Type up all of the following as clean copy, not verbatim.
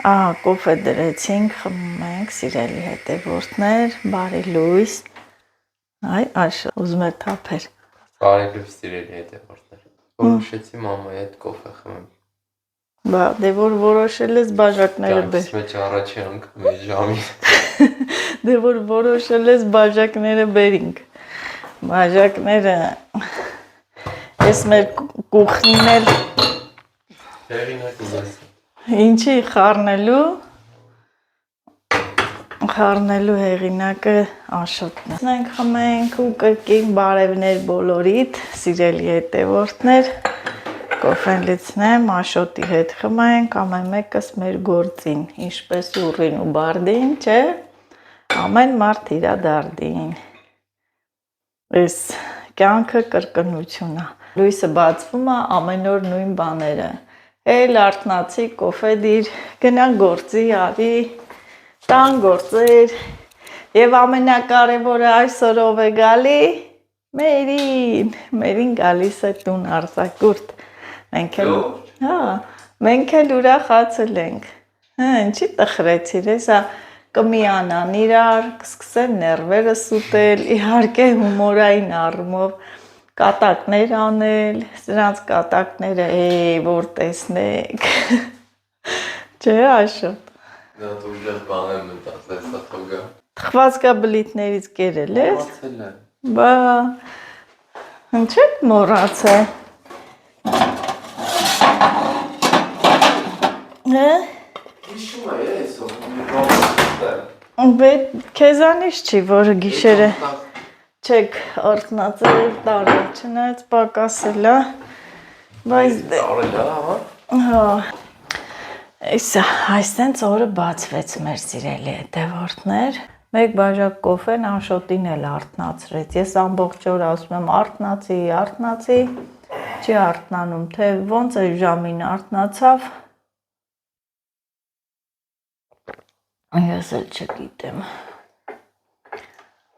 Կոֆե դրեցինք, խմում ենք, սիրելի հետևորդներ, բարի լույս։ Այ Աշոտ, ուզում էր թափեր։ Բարի լույս, սիրելի հետևորդներ։ Որոշեցի մամայի հետ կոֆե խմեմ։ Բա, դե որ որոշել ես բաժակները բեր։ Ճանաչս մեջ առաջի անգամ մի ժամին։ Դե որ որոշել ես բաժակները բերինք։ Բաժակները ես մեր կուխնին էլ Հեղինակը ես։ ինչի խառնելու հեղինակը Աշոտն է։ Մենք խմենք ու կրկին բարևներ բոլորիդ, սիրելի հետևորդներ, կոֆեն լցնեմ, Աշոտի հետ խմենք, ամեն մեկս մեր գործին, ինչպես ուռին ու բարդին, չէ, ամեն մարդ իրա դարդին։ Այս կյանքը կրկնություն է, լույսը բացվում է ամեն օր նույն բաները, էլ արթնացի, կոֆե դիր, գնա գործի, արի, տան գործեր, և ամենակարևորը այսօրով է գալի, մերին գալիս է տուն արձակուրդ, մենք էլ ուրախացել ենք, ինչի տխրեցիր, հեսա կմիանան իրար, կսկսեն ներվերը սուտել, իհարկե հումորային առումով կատակներ անել, սրանց կատակները որ տեսնեք, չէ Աշոտ։ Դա դու ուժեղ բան եմ մտածել, սա թողա։ Թխվածքաբլիթներից կերել ես։ Մոռացել եմ։ Բա, ինչ եք մոռացել։ Հիշում է ես, Քեզանից չի, որը գիշերը չեք արթնացել տարել, չնայած պակասել է, բայց տարել է, հա։ Այստենց օրը բացվեց մեր սիրելի հետևորդներ, մեկ բաժակ կոֆեն Աշոտին էլ արթնացրեց, ես ամբողջ օր ասում եմ արթնացի, չի արթնանում, թե ոնց է ժամին արթնացավ, ես էլ չգիտեմ։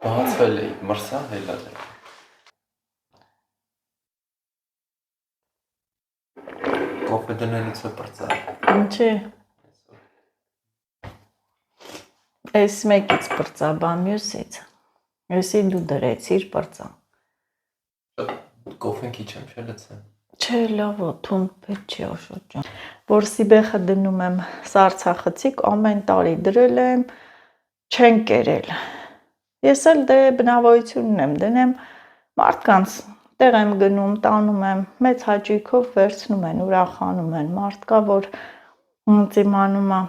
Բացվել էի, մրսա հելա դե։ Կոֆե դնելուց է պրծա։ Ինչի։ Այս մեկից պրծա, բա մյուսից։ Եսի դու դրեցիր պրծա։ Կոֆեն քիչ եմ շելեցել։ Չէ, լավ է, թուն պետք չի Աշոտ ջան։ Որ սիբեխը դնում եմ սառցախցիկ, ամեն տարի դրել եմ, չեն կերել։ Ես էլ դե բնավորությունն եմ դնեմ, մարդկանց տեղ եմ գնում, տանում եմ, մեծ հաճույքով վերցնում են, ուրախանում են, մարդկա, որ իմանում է,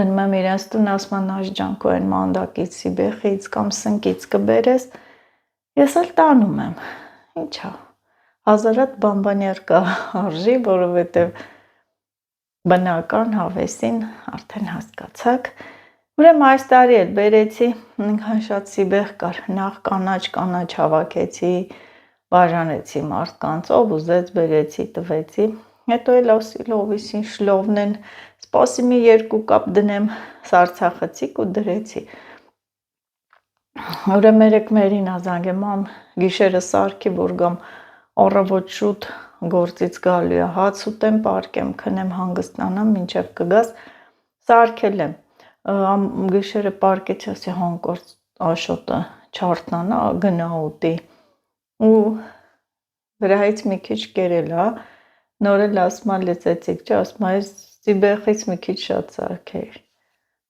գնում եմ իրենց տուն, ասում են Նաշ ջան, քո այն մանդակից, սիբեխից կամ սնկից կբերես, ես էլ տանում եմ, ինչա, հազարատ բամբանյար կա արժի, որովհետև բնական հավեսին արդեն հասկացաք, ուրեմն այս տարի էլ բերեցի, ինքան շատ սիբեղ կար, նախ կանաչ հավաքեցի, բաժանեցի մարդկանց, ով ուզեց բերեցի, տվեցի, հետո էլ լովիսին շլովն են, սպասի մի 2 կապ դնեմ սառցախցիկ ու դրեցի, ուրեմն երեկ մերին ազանգեմ, մամ գիշերը սարքի, որ գամ առավոտ շուտ գործից գալու է, հաց ուտեմ, պարկեմ, քնեմ, հանգստանամ, մինչև կգաս, սարքել եմ, գիշերը պարկեցի, ասի հանկարծ Աշոտը չարթնանա, գնա ուտի, ու վրայից մի քիչ կերել է, նոր էլ ասում է լծեցիք, չէ, ասում է այս սիբեխից մի քիչ շատ սարքեիր,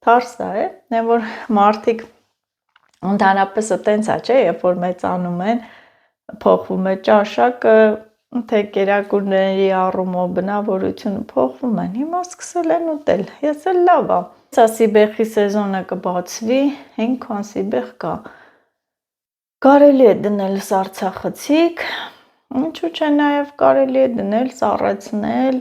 թարս է, որ մարդիկ ընդհանրապես տենց է, չէ, երբ որ մեծանում են, փոխվում է ճաշակը, թե կերակուրների առումով բնավորությունը փոխվում են, հիմա սկսել են ուտել, ես էլ լավ է, սա սիբեխի սեզոնը կբացվի, ինքան սիբեխ կա, կարելի է դնել սառցախցիկ, ինչու՞ չէ նաև կարելի է դնել, սառեցնել,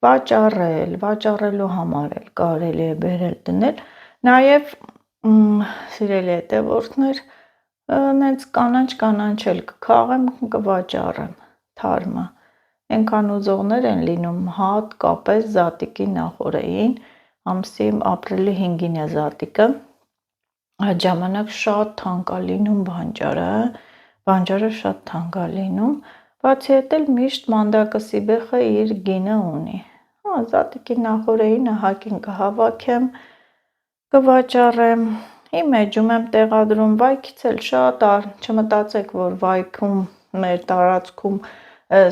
վաճառելու համար էլ կարելի է բերել դնել, նաև սիրելի հետևորդներ, նենց կանաչ էլ կքաղեմ, կվաճառեմ, թարմը, ենքան ուզողներ են լինում, հատկապես զատիկի նախօրեին, ամսի ապրիլի 5-ին է զատիկը, այդ ժամանակ շատ թանկ է լինում բանջարը շատ թանկ է լինում, բացի հետ էլ միշտ մանդակը սիբեխը իր գինը ունի, Զատիկի նախորեին հակին կհավաքեմ, կվաճառեմ, իմ էջում եմ տեղադրում, վայքից էլ շատ չմտածեք, որ վայքում մեր տարածքում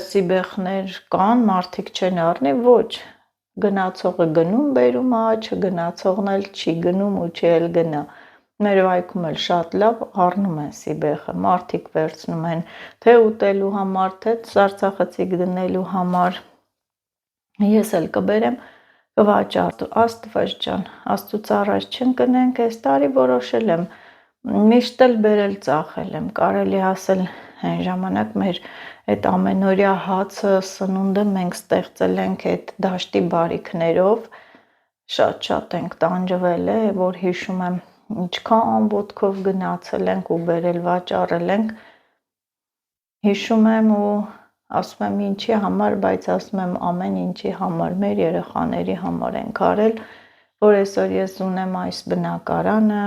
սիբեխներ կան, մարդիկ չեն առնի, ոչ, գնացողը գնում բերում է, չգնացողն էլ չի գնում ու չի էլ գնա, մեր վայքում էլ շատ լավ առնում են սիբեխը, մարդիկ վերցնում են թե ուտելու համար, թե սարցախցիկ դնելու համար, ես էլ կբերեմ, կվաճառեմ, Աստված ջան, Աստծուց առաջ չընկնենք, այս տարի որոշել եմ, միշտ էլ բերել ծախել եմ, կարելի ասել այն ժամանակ մեր այդ ամենօրյա հացը, սնունդը մենք ստեղծել ենք այդ դաշտի բարիքներով, շատ ենք տանջվել, որ հիշում եմ, ինչքան ոտքով գնացել ենք ու բերել վաճառել ենք, հիշում եմ ու ասում եմ ինչի համար, բայց ասում եմ ամեն ինչի համար, մեր երեխաների համար ենք արել, որ այսօր ես ունեմ այս բնակարանը,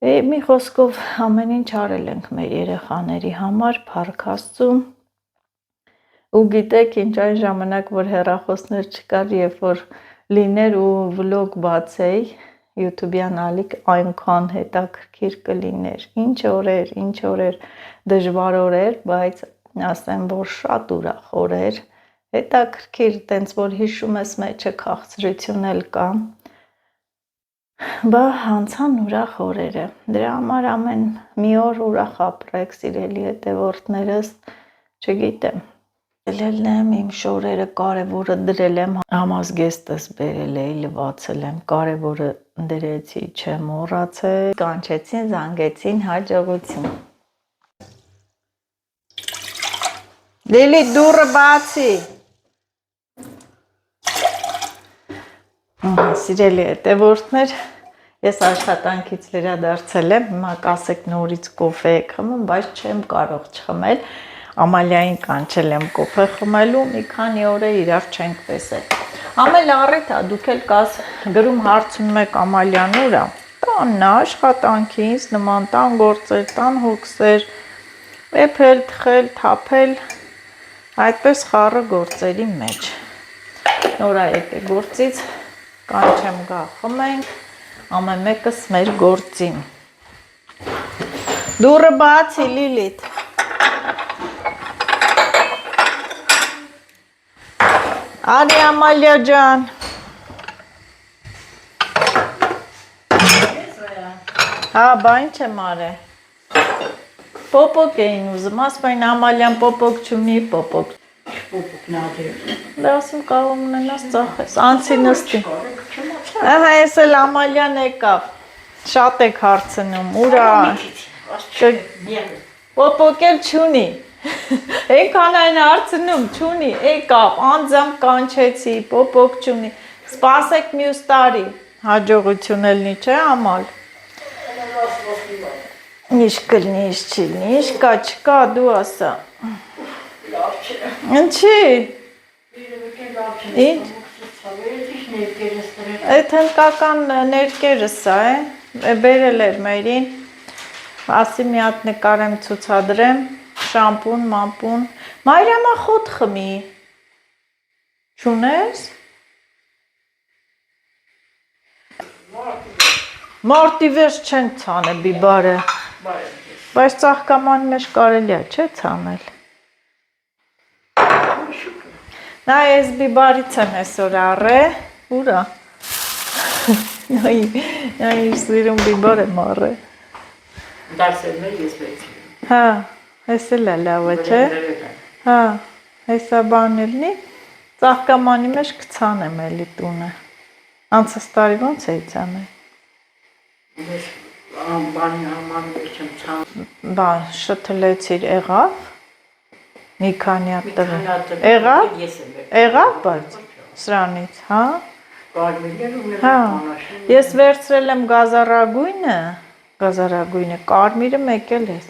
մի խոսքով ամեն ինչ արել ենք մեր երեխաների համար, փառք Աստծու, ու գիտեք ինչ այն ժամանակ, որ հեռախոսներ չկար, երբ որ լիներ ու վլոգ բացեի, YouTube-յան ալիք այնքան հետաքրքիր կլիներ, ինչ օրեր, դժվար օրեր, բայց ասեմ, որ շատ ուրախ օրեր, հետաքրքիր, տենց որ հիշում ես մեջը քաղցրություն էլ կա, բա անցան ուրախ օրերը, դրա համար ամեն մի օր ուրախ ապրեք, սիրելի հետևորդներս, չգիտեմ, դրել եմ իմ շորերը, կարևորը դրել եմ, համազգեստս բերել էի, լվացել եմ, կարևորը դրեցի, չեմ մոռացել, կանչեցին, զանգեցին, հաջողություն։ Լիլի դուռը բացի։ Սիրելի հետևորդներ, ես աշխատանքից վերադարձել եմ, հիմա կասեք նորից կոֆե եք խմում, բայց չեմ կարող չխմել, Ամալիային կանչել եմ կոֆե խմելու, մի քանի օր է իրար չենք տեսել։ Ամել առիթ է, դուք էլ գրում հարցնում եք Ամալիան ուր է, տանն է, աշխատանքի, ինձ նման տան գործեր, տան հոգսեր, էփել, թխել, թափել, այդպես խառը գործերի մեջ։ Նորա եկե գործից, կանչեմ գա խմենք, ամեն մեկս մեր գործին։ Դուռը բացի Լիլիթ։ Արի Ամալիա ջան։ Հա, բա ինչ եմ արել։ Պոպոկ էին ուզում, ասում են Ամալիան պոպոկ չունի, պոպոկ։ Պոպոկն ադեր։ Դա ասում կարող ունենաս ծախես, անցի նստի։ Ահա ես էլ Ամալիան եկավ, շատ եք հարցնում, ուրա, պոպոկ էլ չունի, էնքան այն հարցնում, չունի, եկավ, անձամբ կանչեցի, պոպոկ չունի, սպասեք մյուս տարի, հաջողություն ելնի, չէ Ամալ։ Ինչ կլնի, ինչ չլնի, ինչ կա, չկա, դու ասա։ Ինչի։ Ինչ։ Այդ հնդկական ներկերս է, բերել էր մերին, ասի մի հատ նկարեմ ցուցադրեմ, շամպուն, մամպուն, Մարիամա խոտ խմի, չունես։ Մարտի վերջ չենք ցանել բիբարը, բայց ծաղկամանի մեջ կարելի է, չէ ցանել։ Նա ես բիբարից եմ այսօր առե, ուրա։ Նա իր սիրում բիբար եմ առե։ Դարսելն է ես վերցրել։ Հա, այս էլ է լավը, չէ։ Հա, հեսա բան ելնի, ծաղկամանի մեջ կցանեմ էլի տունը։ Անցած տարի ոնց էի ցանել։ Ես բանի համար մեջ եմ ցան։ Բան շթլեցիր եղավ։ Մի քանի հատ տվել։ Եղավ։ Եղավ, բայց սրանից, հա։ Հա։ Ես վերցրել եմ գազարագույնը, կարմիրը մեկել ես։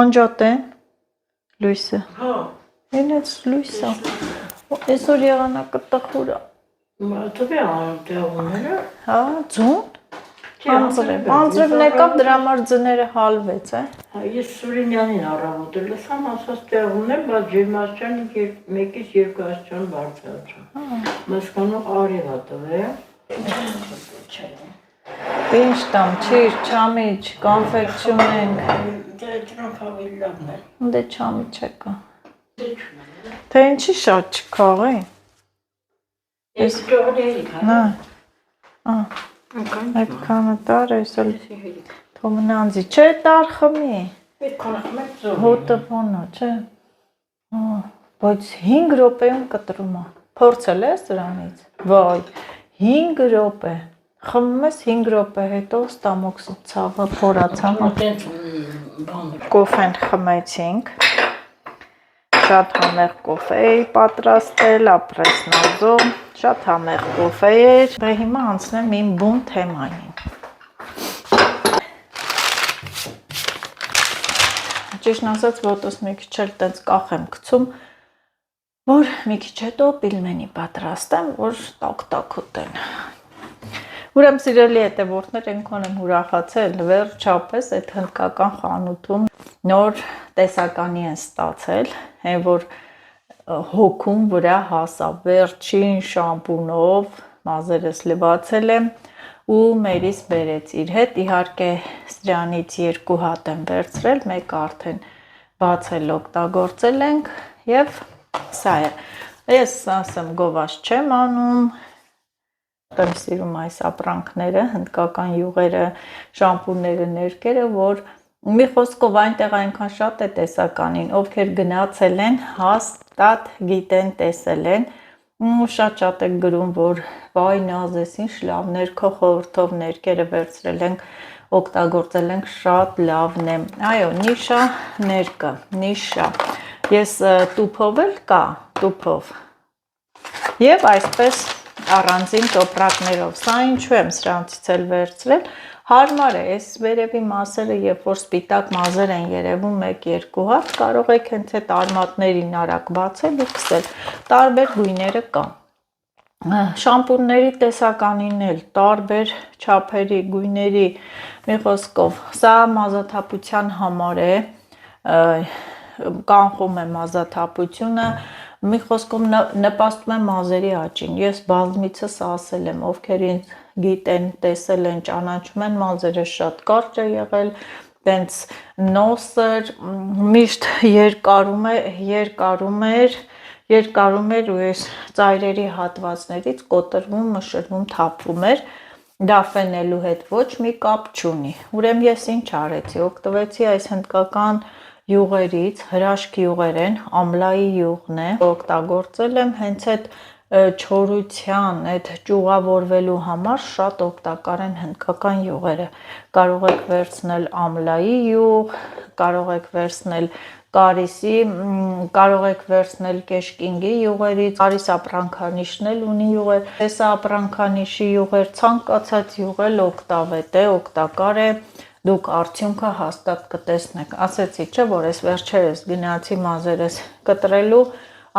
Անջատեն լույսը։ Հա։ Ինձ լույսը։ Այսօր եղանակը տխուր է։ Տվի անում տեղումները։ Հա, ձուն։ Անձրև եկավ, դրա համար ձները հալվեց, Ես Սուրինյանին առավոտը լսամ, ասաց տեղում եմ, բայց ջերմաստիճանը 1-ից 2 աստիճան բարձրացա։ Մասկանով արև է տվել։ Ինչ տամ, չիր, չամիչ, կոնֆետ չունենք։ Դե դրանք ավելի լավն է։ Դե չամիչ եկա։ Թե ինչի շատ չքաղի։ Ես ճողների քան։ Նա։ Այդքանը տար, ես էլ թոմնանձի, չէ տար խմի։ Այդքան խմեք ծով։ Հոտը բանա, չէ։ Բայց 5 րոպեում կտրում է։ Փորձել ես դրանից։ Վայ, 5 րոպե։ Խմում ես 5 րոպե հետո ստամոքսի ցավը փորացավ։ Այդպես բան։ Կոֆեն խմեցինք։ Շատ համեղ կոֆե էի պատրաստել, ապրեսնազո, շատ համեղ կոֆե էր։ Դե հիմա անցնեմ իմ բուն թեմային։ Ճիշտն ասած, ոտս մի քիչ էլ տենց կախ եմ գցում, որ մի քիչ հետո պիլմենի պատրաստեմ, որ տակ-տակ ուտեն։ Ուրեմն սիրելի հետևորդներ, այնքան եմ ուրախացել, վերջապես այդ հնդկական խանութում նոր տեսականի են ստացել, այն որ հոգում վրա հասավ, վերջին շամպունով մազերս լվացել եմ ու մերիս բերեց իր հետ, իհարկե սրանից 2 հատ եմ վերցրել, մեկը արդեն բացել օգտագործել ենք եւ սա է։ Ես ասեմ գովաշ չեմ անում, եմ սիրում այս ապրանքները, հնդկական յուղերը, շամպունները, ներկերը, որ մի խոսքով այնտեղ այնքան շատ է տեսականին, ովքեր գնացել են, հաստատ գիտեն, տեսել են, շատ եք գրում, որ վայ նազես ինչ լավներ, քո խորհրդով ներկերը վերցրել ենք, օգտագործել ենք, շատ լավն է։ Այո, նիշա ներկը, նիշա։ Ես տուփով էլ կա, տուփով։ Եվ այսպես առանձին տոպրակներով, սա ինչու եմ սրանցից էլ վերցրել, հարմար է, այս վերևի մասերը, երբ որ սպիտակ մազեր են երևում 1-2 հատ, կարող եք հենց այդ արմատներին արագ բացել ու քսել, տարբեր գույները կան։ Շամպունների տեսականին էլ, տարբեր չափերի, գույների, մի խոսքով, սա մազաթափության համար է, կանխում է մազաթափությունը, մի խոսքով նպաստում է մազերի աճին, ես բազմիցս ասել եմ, ովքեր ինձ գիտեն, տեսել են, ճանաչում են, մազերը շատ կարճ է եղել, տենց նոսր, միշտ երկարում էր ու ես ծայրերի հատվածներից կոտրվում, մշրվում, թափվում էր, դա ֆենելու հետ ոչ մի կապ չունի, ուրեմն ես ինչ արեցի, օգտվեցի այս հնդկական յուղերից, հրաշք յուղեր են, ամլայի յուղն է, օգտագործել եմ հենց այդ չորության, այդ ճյուղավորվելու համար շատ օգտակար են հնդկական յուղերը, կարող եք վերցնել ամլայի յուղ, կարող եք վերցնել կարիսի, կարող եք վերցնել կեշկինգի յուղերից, կարիս ապրանքանիշն էլ ունի յուղեր, տեսա ապրանքանիշի յուղեր, ցանկացած յուղ էլ օգտավետ է, օգտակար է, դուք արդյունքը հաստատ կտեսնեք, ասեցի չէ, որ ես վերջերս գնացի մազերս կտրելու,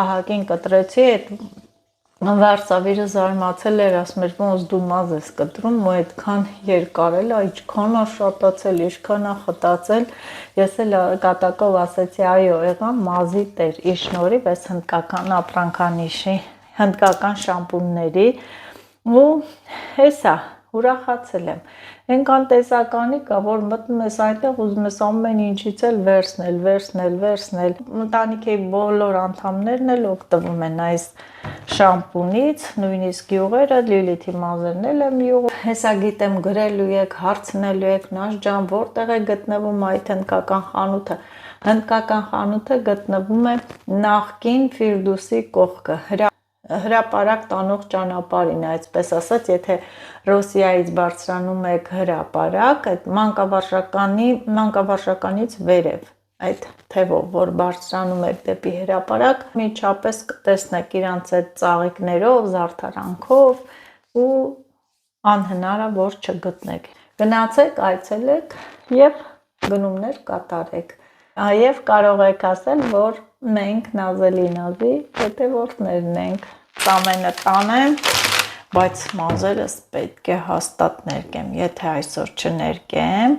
ահագին կտրեցի, այդ վարսավիրը զարմացել էր, ասում էր, ոնց դու մազ ես կտրում ու այդքան երկար էլ, ինչքան է շատացել, ինչքան է խտացել, ես էլ կատակով ասեցի, այո, եղամ մազի տեր, իր շնորհիվ այս հնդկական ապրանքանիշի, հնդկական շամպունների ու հեսա, ուրախացել եմ, այնքան տեսականի կա, որ մտնում ես այնտեղ ուզում ես ամեն ինչից էլ վերցնել, ընտանիքի բոլոր անդամներն էլ օգտվում են այս շամպունից, նույնիսկ յուղերը, Լիլիթի մազերն էլ եմ յուղ, հեսա գիտեմ գրելու եք, հարցնելու եք, Նաշ ջան, որտեղ է գտնվում այդ հնդկական խանութը, հնդկական խանութը գտնվում է նախկին Ֆիրդուսի կողքը, հրապարակ տանող ճանապարհին, այսպես ասած, եթե Ռոսիայից բարձրանում եք հրապարակ, այդ մանկավարժականից վերև, այդ թևով, որ բարձրանում եք դեպի հրապարակ, միջապես կտեսնեք իրանց այդ ծաղիկներով, զարդարանքով ու անհնար է, որ չգտնեք։ Գնացեք, այցելեք եւ գնումներ կատարեք։ Եվ կարող եք ասել, որ մենք Նազելի Նազի հետևորդներն ենք։ Ամենը տանեմ, բայց մազերս պետք է հաստատ ներկեմ, եթե այսօր չներկեմ,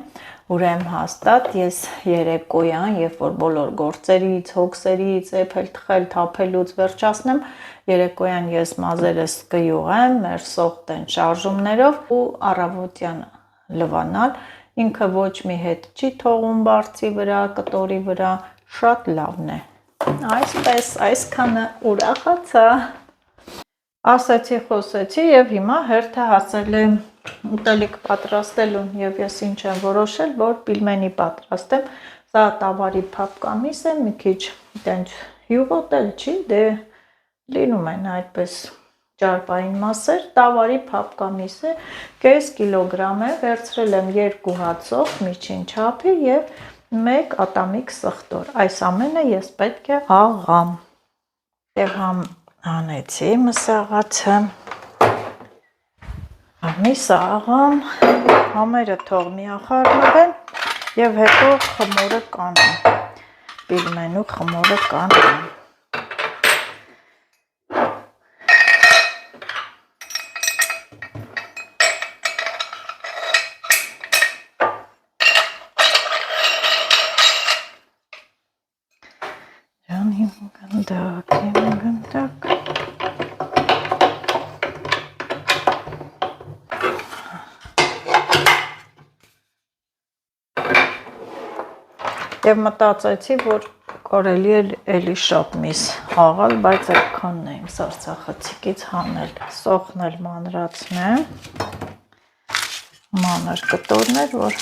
ուրեմն հաստատ ես երեկոյան, երբ որ բոլոր գործերից, հոգսերից, էփել թխել, թափելուց վերջացնեմ, երեկոյան ես մազերս կյուղեմ, մեր սոխտեն շարժումներով ու առավոտյան լվանալ, ինքը ոչ մի հետ չի թողում բարձի վրա, կտորի վրա, շատ լավն է, այսպես, այսքանը ուրախացա, ասեցի, խոսեցի և հիմա հերթը հասել է ուտելիք պատրաստելուն և ես ինչ եմ որոշել, որ պիլմենի պատրաստեմ, սա տավարի փափկամիս է, մի քիչ տենց յուղոտել չի, դե լինում են այդպես ճարպային մասեր, տավարի փափկամիս է, կես կիլոգրամ է, վերցրել եմ 2 հացով միջին չափի և 1 ատամիկ սխտոր, այս ամենը ես պետք է աղամ, և համ հանեցի մսաղացը, միսը աղամ, համերը թող միախառնվեն և հետո խմորը կանեմ, պիլմենու խմորը կանեմ, գնդակ, և մտածեցի, որ կարելի է էլի շատ միս աղալ, բայց այդքանն է իմ սարսափցիկից հանել, սոխն էլ մանրացնեմ, մանր կտորներ, որ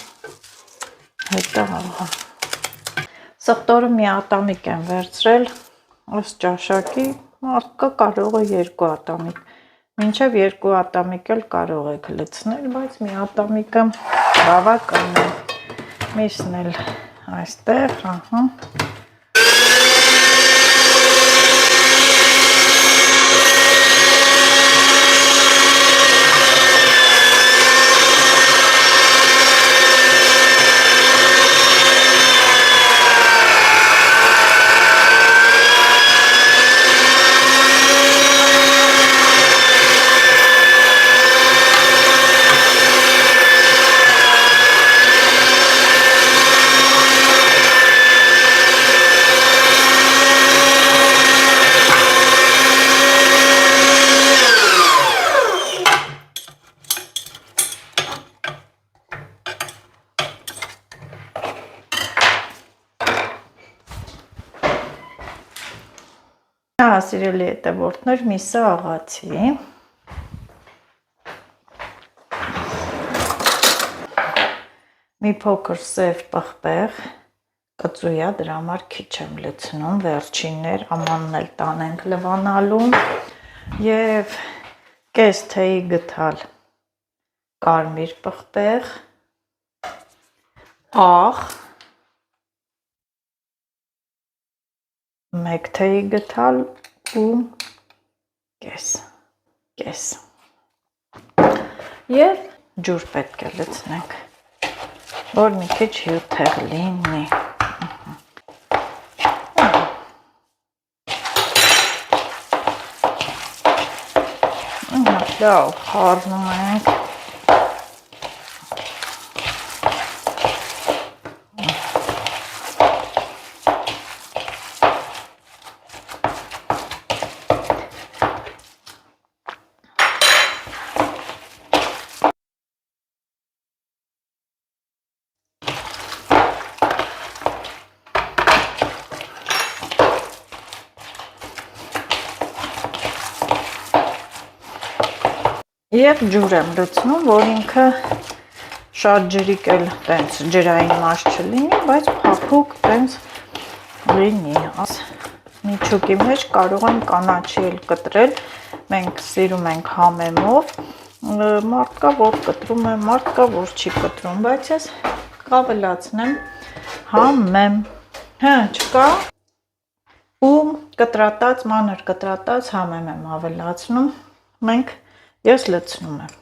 հետը աղամ, սխտորը մի ատամիկ եմ վերցրել, այս ճաշակի մարդկա կարող է 2 ատամիկ, մինչև 2 ատամիկ էլ կարող եք լցնել, բայց մի ատամիկը բավական է, միսն էլ այստեղ, ահա, Սիրելի հետևորդներ, միսը աղացի, մի փոքր սև պղպեղ, կծույա, դրա համար քիչ եմ լցնում, վերջիններ, ամանն էլ տանենք լվանալու և կես թեյի գթալ կարմիր պղպեղ, աղ, 1 թեյի գթալ ու կես և ջուր պետք է լցնենք, որ մի քիչ հյութեղ լինի, լավ խառնում ենք, և ջուր եմ լցնում, որ ինքը շատ ջրիկ էլ տենց ջրային մաս չլինի, բայց փափուկ տենց լինի, միջուկի մեջ կարող եմ կանաչի էլ կտրել, մենք սիրում ենք համեմով, մարդկա որ կտրում է, մարդկա որ չի կտրում, բայց ես կավելացնեմ համեմ, չկա ու կտրատած, մանր կտրատած համեմ եմ ավելացնում, ես լցնում եմ,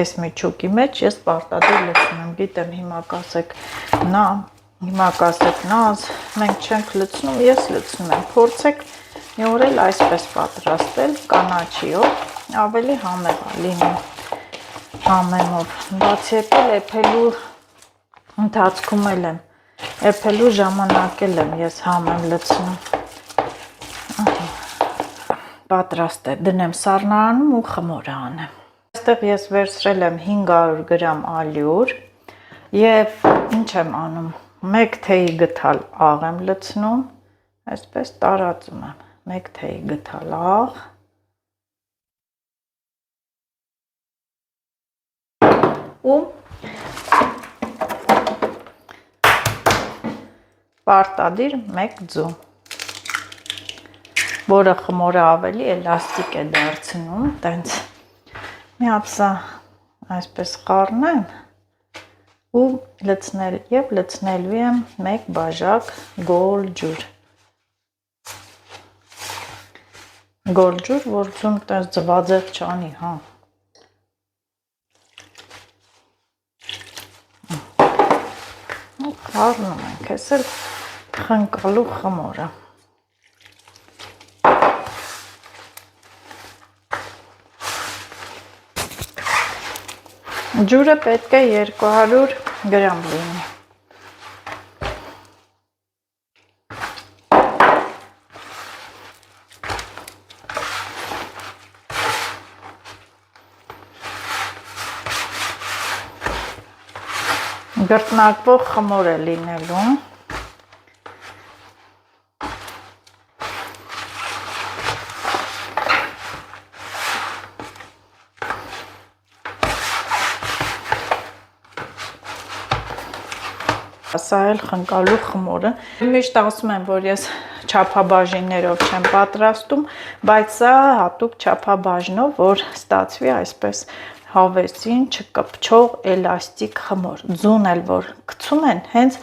այս միջուկի մեջ ես պարտադիր լցնում եմ, գիտեմ հիմա կասեք նա, մենք չենք լցնում, ես լցնում եմ, փորձեք մի օր էլ այսպես պատրաստել կանաչիով ավելի համեղ է լինում համեմով բացի եկել էփելու ընթացքում էլ եմ էփելու ժամանակ եմ ես համ եմ լցնում պատրաստ է դնեմ սառնարանում ու խմորը անեմ այստեղ ես վերցրել եմ 500 գրամ ալյուր եւ ինչ եմ անում 1 թեյի գթալ աղ եմ լցնում այսպես տարածում եմ 1 թեյի գթալ աղ ու պարտադիր 1 ձու որը խմորը ավելի էլաստիկ է դարձնում տենց մի հատ սա այսպես խառնեմ ու լցնելու եմ 1 բաժակ գոլ ջուր որ ձուն տես ձվածեղ չանի հա խառնում ենք ես էլ խնկալու խմորը ջուրը պետք է 200 գրամ լինի գրտնակվող խմոր է լինելու Սա էլ խնկալու խմորը միշտ ասում եմ որ ես չափաբաժիններով չեմ պատրաստում բայց սա հատուկ չափաբաժնով որ ստացվի այսպես հավեսին չկպչող էլաստիկ խմոր ձուն էլ որ գցում են հենց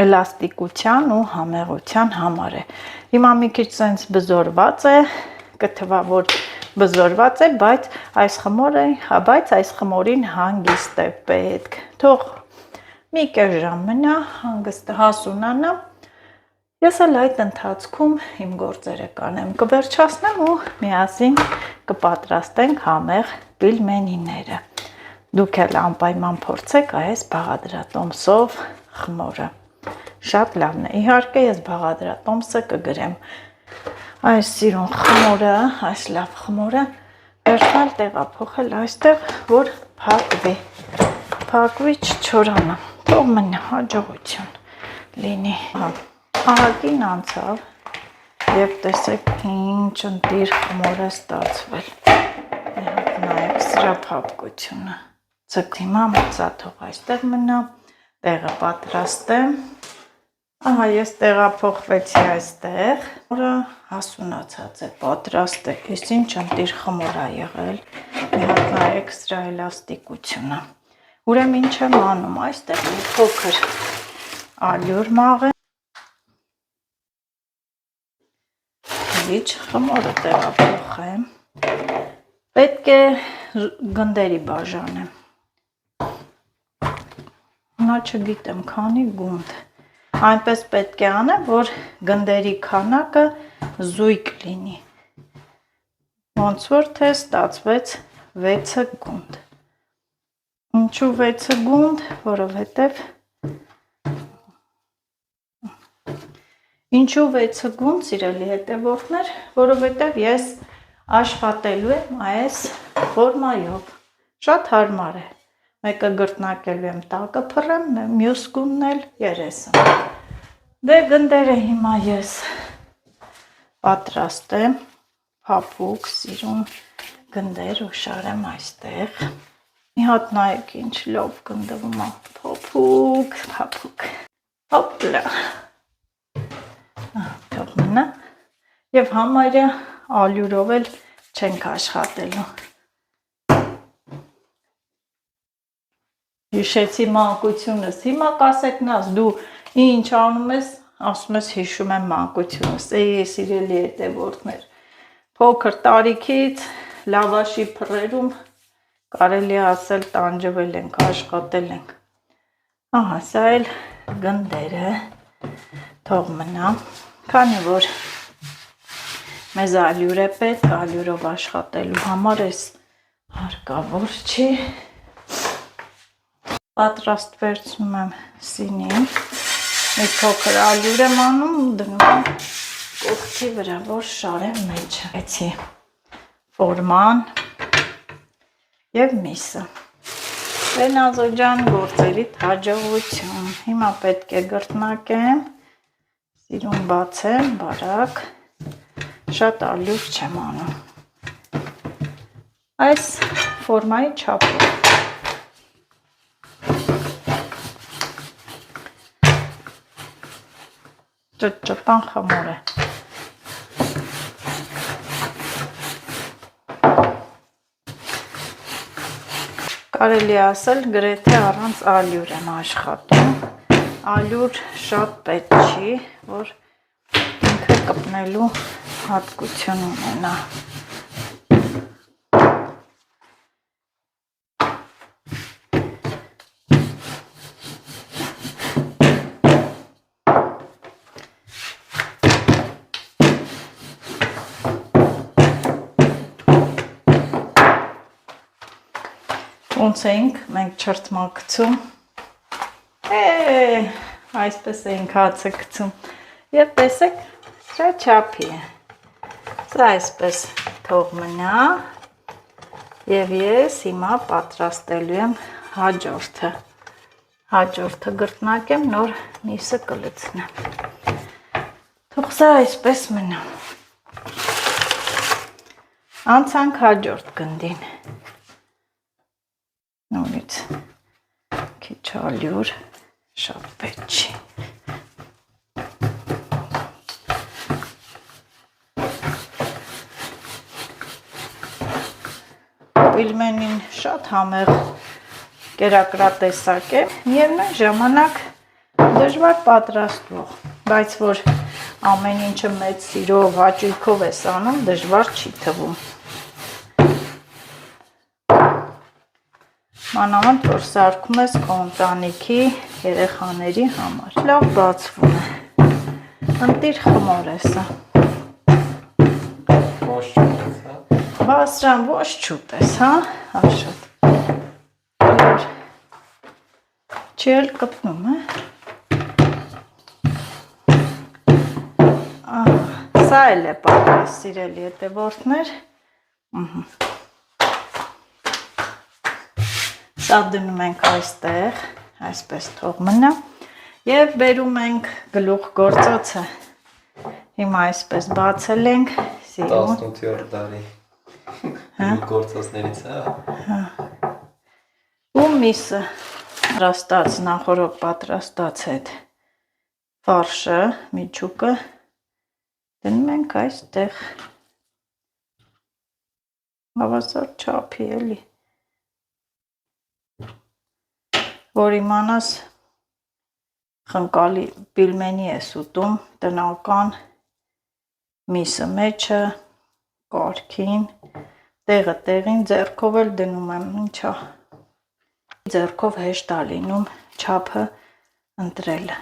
էլաստիկության ու համեղության համար է հիմա մի քիչ sense բզորված է կթվա որ բզորված է բայց այս խմորին հանգիստ է պետք թող մի կես ժամ մնա հանգստը հասունանա ես էլ այդ ընթացքում իմ գործերը կանեմ կվերջացնեմ ու միասին կպատրաստենք համեղ պիլմենիները դուք էլ անպայման փորձեք այս բաղադրատոմսով խմորը շատ լավն է իհարկե ես բաղադրատոմսը կգրեմ այս սիրուն խմորը այս լավ խմորը վերջալ տեղափոխել այստեղ որ փակվի չչորանա թող մնա հաջողություն լինի ահագին անցավ եւ տեսեք ինչ ընտիր խմոր է ստացվել նայեք սրա փափկությունը ցկիմա մածա թող այստեղ մնա տեղը պատրաստեմ ահա ես տեղափոխվեցի այստեղ որը հասունացած է պատրաստ է ես ինչ ընտիր խմոր է եղել մի հատ նայեք սրա էլաստիկությունը ուրեմն ինչ եմ անում այստեղ մի փոքր ալյուր մաղեմ Իչ խմորը տեղափոխեմ պետք է գնդերի բաժանեմ նա չգիտեմ քանի գունդ այնպես պետք է անեմ որ գնդերի քանակը զույգ լինի ոնց որ թե ստացվեց 6 գունդ Ինչու 6 գունդ, որովհետև Ինչու 6 գունդ, սիրելի հետևորդներ, որովհետև ես աշխատելու եմ այս ֆորմայով։ Շատ հարմար է։ Մեկը գրտնակելու եմ տակը փռեմ, մյուս գունդն էլ երեսը։ Դե գնդերը հիմա ես պատրաստեմ, փափուկ, սիրուն գնդեր ու շարեմ այստեղ։ Մի հատ նայեք ինչ լավ գնդվում է, փափուկ, հոպլա, թող մնա և համարյա ալյուրով էլ չենք աշխատելու։ Հիշեցի մանկությունս, հիմա կասեք նաս, դու ինչ անում ես, ասում ես հիշում եմ մանկությունս, սիրելի հետևորդներ, փոքր տարիքից լավաշի փռերում կարելի ասել տանջվել ենք, աշխատել ենք։ Ահա, սա էլ գնդերը թող մնա, քանի որ մեզ ալյուր է պետք, ալյուրով աշխատելու համար էս հարկավոր չի։ Պատրաստ վերցնում եմ սինին, մի փոքր ալյուր եմ անում ու դնում եմ կողքի վրա, որ շարեմ մեջը։ Էցի ֆորման և միսը։ Վենազո ջան, գործերիդ հաջողություն։ Հիմա պետք է գրտնակեմ, սիրուն բացեմ, բարակ, շատ ալյուր չեմ անում։ Այս ֆորմայի չափով։ Ճտճտան խմոր է։ Կարելի ասել գրեթե առանց ալյուր եմ աշխատում։ Ալյուր շատ պետք չի, որ ինքը կպնելու հատկություն ունենա։ Ոնց էինք մենք չրտմակցում, այսպես էինք հացը գցում, և տեսեք, սրա չափի է, սա այսպես թող մնա, և ես հիմա պատրաստելու եմ հաջորդը գրտնակեմ, նոր միսը կլցնեմ, թող սա այսպես մնա, անցանք հաջորդ գնդին, նորից քիչ ալյուր, շատ պետք չի։ Պիլմենին շատ համեղ կերակրատեսակ է, միևնույն ժամանակ դժվար պատրաստվող, բայց որ ամեն ինչը մեծ սիրով, հաճույքով ես անում, դժվար չի թվում։ Մանավանդ, որ սարքում ես քո ընտանիքի երեխաների համար։ Լավ բացվում է։ Ընտիր խմոր է սա։ Ոչ չուտես, հա։ Բասրան ոչ չուտես, հա, շատ։ Չի էլ կպնում, է։ Սա էլ է պատրաստ, սիրելի հետևորդներ։ Սա դնում ենք այստեղ, այսպես թող մնա, և բերում ենք գլուխ գործոցը, հիմա այսպես բացել ենք, սիրուն։ 18-րդ դարի գլուխ գործոցներից է։ Ու միսը նախորդ պատրաստած հետ ֆարշը, միջուկը դնում ենք այստեղ, հավասար չափի էլի, որ իմանաս խնկալի պիլմենի ես ուտում, տնական միսը մեջը, կարգին, տեղը տեղին, ձեռքով էլ դնում եմ, ինչա, ձեռքով հեշտ է լինում չափը ընտրելը։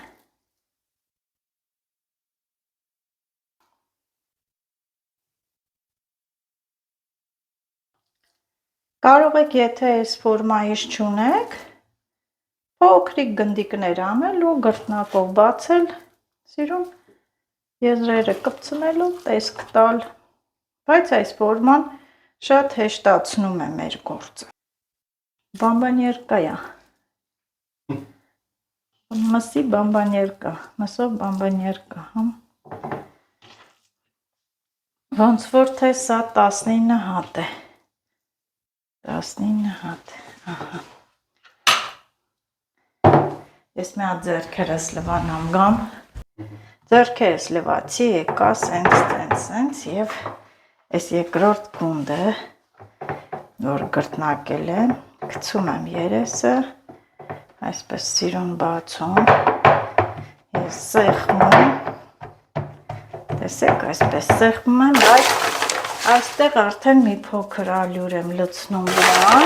Կարող եք, եթե այս ֆորմայից չունեք, փոքրիկ գնդիկներ անել ու գրտնակով բացել, սիրուն եզրերը կպցնելու, տեսք տալ, բայց այս ֆորման շատ հեշտացնում է մեր գործը։ Բամբանյերկա, մսի բամբանյերկա, մսով բամբանյերկա, ոնց որ թե սա 19 հատ է, 19 հատ, ահա։ Ես մի հատ ձերքերս լվանամ գամ, ձերքերս լվացի, եկա, սենց, և ես երկրորդ գունդը, որ գրտնակել եմ, գցում եմ երեսը, այսպես սիրուն բացում, ես սեղմում, տեսեք, այսպես սեղմում եմ, բայց այստեղ արդեն մի փոքր ալյուր եմ լցնում վրան,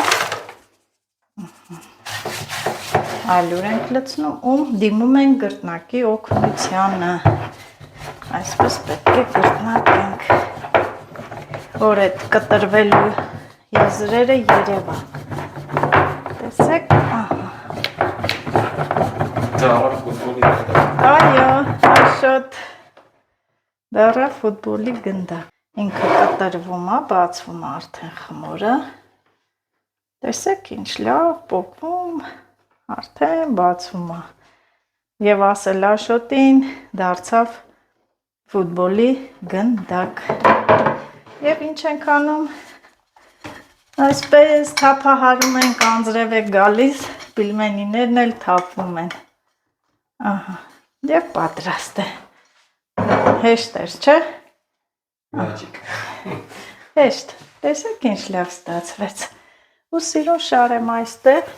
ալյուր ենք լցնում ու դիմում ենք գրտնակի օգնությանը, այսպես պետք է գրտնակենք։ որ այդ կտրվելու եզրերը երևան։ Տեսեք, Դառը ֆուտբոլի դա։ այո, աշոտ, դառը ֆուտբոլի գնդակ, ինքը կտրվում է, բացվում է արդեն խմորը, տեսեք ինչ լավ, պոկվում, արդեն բացվում է, և ասել աշոտին դարձավ ֆուտբոլի գնդակ, և ինչ ենք անում, այսպես թափահարում ենք, անձրև է գալիս, պիլմենիներն էլ թափվում են, և պատրաստ է, հեշտ էր, չէ? Մաջիկ։ Հեշտ, տեսեք ինչ լավ ստացվեց, ու սիրուն շարեմ այստեղ,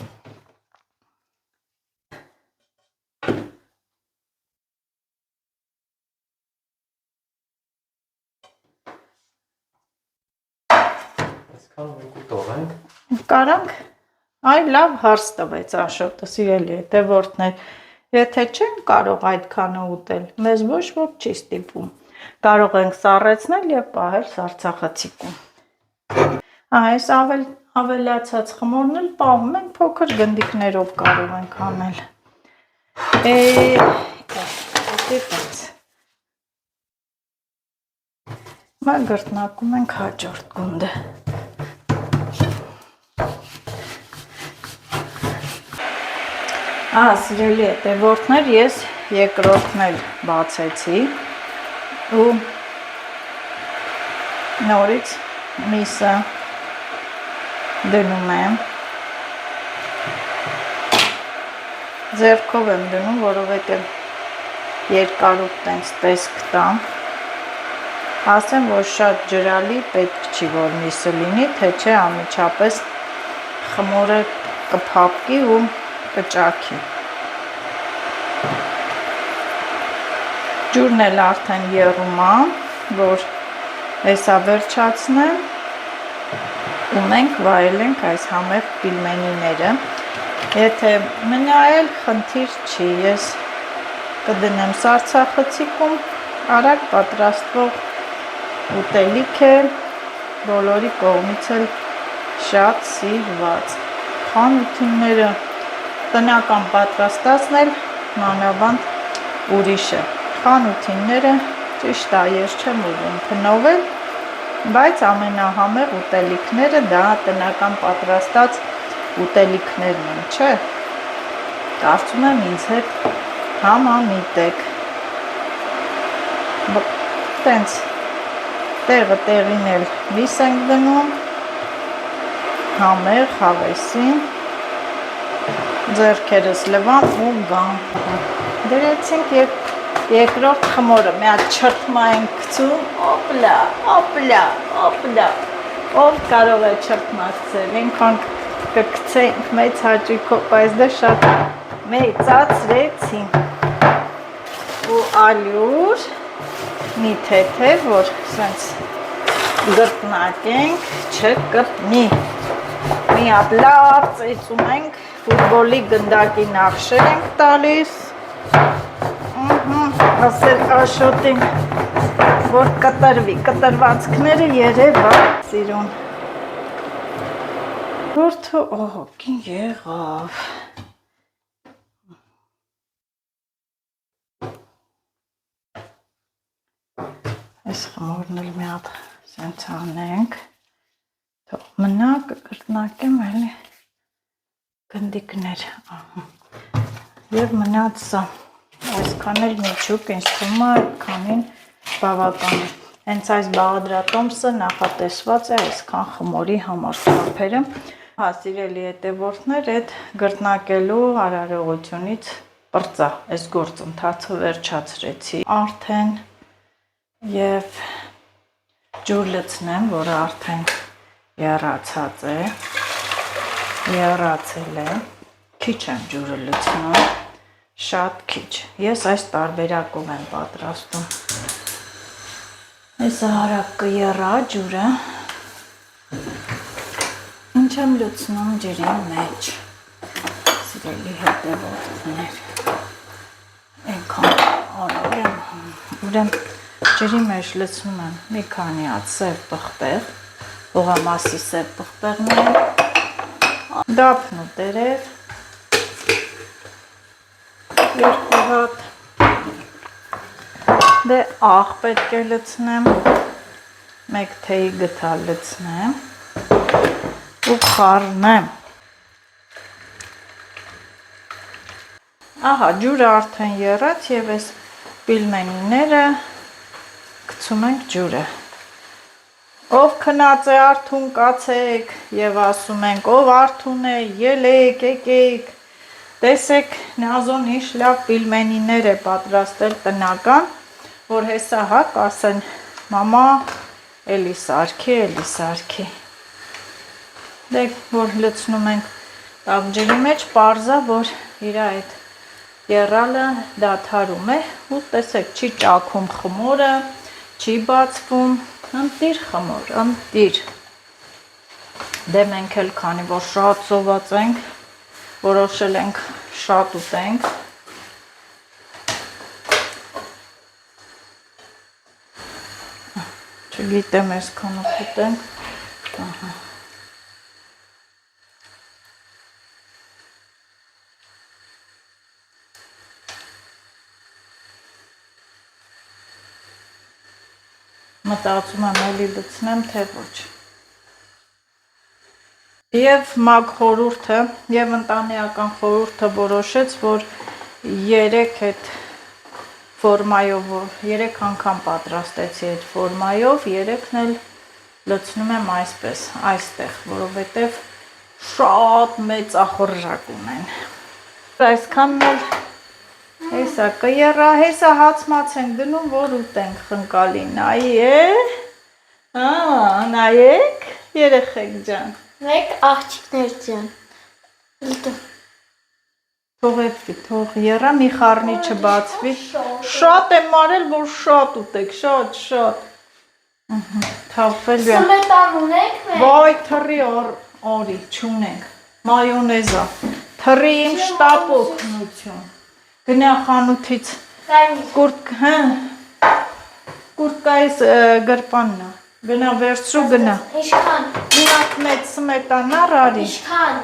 Այսքան մենք ուտողենք։ կարանք, այ լավ հարց տվեց աշոտը, սիրելի հետևորդներ, եթե չեն կարող այդքանը ուտել, մեզ ոչ ոք չի ստիպում, կարող ենք սառեցնել և պահել սառցախցիկում, այս ավելացած խմորն էլ պահում ենք, փոքր գնդիկներով կարող ենք անել, մա գրտնակում ենք հաջորդ գունդը, սիրելի հետևորդներ, ես երկրորդն էլ բացեցի ու նորից միսը դնում եմ, ձեռքով եմ դնում, որովհետև երկարուկ տենց տեսք տամ, ասեմ, որ շատ ջրալի պետք չի, որ միսը լինի, թե չէ անմիջապես խմորը կփափկի ու կճաքի, ջուրն էլ արդեն եռում է, որ հեսա վերջացնեմ ու մենք վայելենք այս համեղ պիլմենիները, եթե մնա էլ խնդիր չի, ես կդնեմ սառցախցիկում, արագ պատրաստվող ուտելիք է, բոլորի կողմից էլ շատ սիրված, խանութինները տնական պատրաստացնել մանավանդ ուրիշ է, խանութինները ճիշտ է, ես չեմ ուզում փնովել, բայց ամենահամեղ ուտելիքները դա տնական պատրաստած ուտելիքներն են, չէ, կարծում եմ ինձ հետ համամիտեք, տենց տեղը տեղին էլ միս ենք դնում, համեղ հավեսին, ձեռքերս լվամ ու գամ, դրեցինք երկրորդ խմորը, մի հատ չրտմա ենք գցում, օպլա, օպլա, օպլա, ով կարող է չրտմա գցել, ինքան կգցենք մեծ հաճույքով, բայց դա շատ մեծացրեցին ու ալյուր, մի թեթև, որ սենց գրտնակենք, չկպնի, մի հատ լավ ծեծում ենք, ֆուտբոլի գնդակի նախշեր ենք տալիս, ասել աշոտին, որ կտրվի, կտրվածքները երևա, սիրուն, որդը ողոքին եղավ, այս խմորն էլ մի հատ սենց անենք, թող մնա, կգրտնակեմ էլի, գնդիկներ, և մնաց սա, այսքան էլ միջուկ ինձ թվում է, այդքանին բավական է, հենց այս բաղադրատոմսը նախատեսված է այսքան խմորի համար թափերը, սիրելի հետևորդներ, այդ գրտնակելու արարողությունից պրծա, այս գործընթացը վերջացրեցի, արդեն և ջուր լցնեմ, որը արդեն եռացած է, եռացել է, քիչ եմ ջուրը լցնում, շատ քիչ, ես այս տարբերակով եմ պատրաստում, այսը հարակ կեռա ջուրը, ինչ եմ լցնում ջրի մեջ, սիրելի հետևորդներ, այնքան անոր եմ, ուրեմն ջրի մեջ լցնում եմ մի քանի հատ սև պղպեղ, ուղղամասի սև պղպեղներ, դափն ու տերև, 2 հատ, դե աղ պետք է լցնեմ, 1 թեյի գթալ լցնեմ ու խառնեմ։ Ահա, ջուրը արդեն եռած եւ այս պիլմենիները գցում ենք ջուրը։ Ով քնած է արթուն կացեք եւ ասում ենք ով արթուն է ելեք, եկեք։ Տեսեք, Նազոն ինչ լավ պիլմենիներ է պատրաստել տնական, որ հեսա հա կասեն մամա էլի սարքի։ Դե որ լցնում ենք տաք ջրի մեջ, պարզա որ իր այդ եռալը դադարում է ու տեսեք չի ճաքում խմորը, չի բացվում, ընտիր խմոր, ընտիր։ Դե մենք էլ քանի որ շատ սոված ենք, որոշել ենք շատ ուտենք։ Չգիտեմ այսքան ուտենք, ահա։ Մտածում եմ էլի լցնեմ, թե ոչ։ Եվ մագ խորհուրդը, եւ ընտանեկան խորհուրդը որոշեց, որ 3 այդ ֆորմայով, 3 անգամ պատրաստեցի այդ ֆորմայով, 3-ն էլ լցնում եմ այսպես, այստեղ, որովհետեւ շատ մեծ ախորժակ ունեն։ Այսքանն էլ հեսա կերա, հեսա հացմաց ենք դնում, որ ուտենք խնկալի, նայեք, երեխեք ջան։ Մեկ աղջիկներ ջան։ Թող երա, մի խառնի չբացվի։ Շատ եմ մարել, որ շատ ուտեք, շատ։ Թափվել եմ։ Սմետան ունեք մեկ։ Վայ, թռի օրի, չունենք, մայոնեզա, թռի իմ շտապ օգնություն, գնա խանութից, կուրտկայիս գրպաննա, գնա վերցրու գնա, Ինչքան, մինակ մեծ սմետանա ռարի, ինչքան,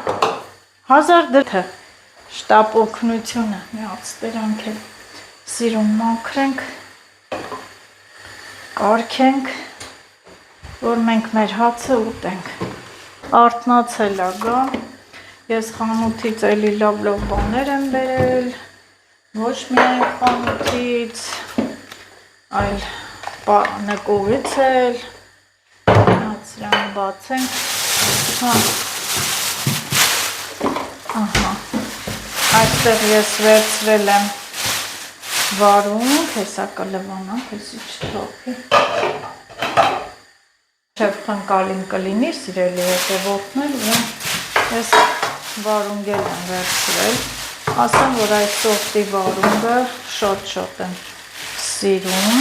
1000 դրհը, շտապ օգնությունը, մի ացտերանք էլ սիրուն մաքրենք, կարգենք, որ մենք մեր հացը ուտենք, արթնացել է գա, ես խանութից էլի լավ բաներ եմ բերել, ոչ միայն խանութից, այլ նկուղից էլ, սրան բացենք, այստեղ ես վերցրել եմ վարունգ, հեսա կլվանանք, հեսի չթողի, չև խնկալին կլինի, սիրելի հետևորդներ, ես վարունգ էլ եմ վերցրել, ասեմ, որ այս սորտի վարունգը շատ եմ սիրում,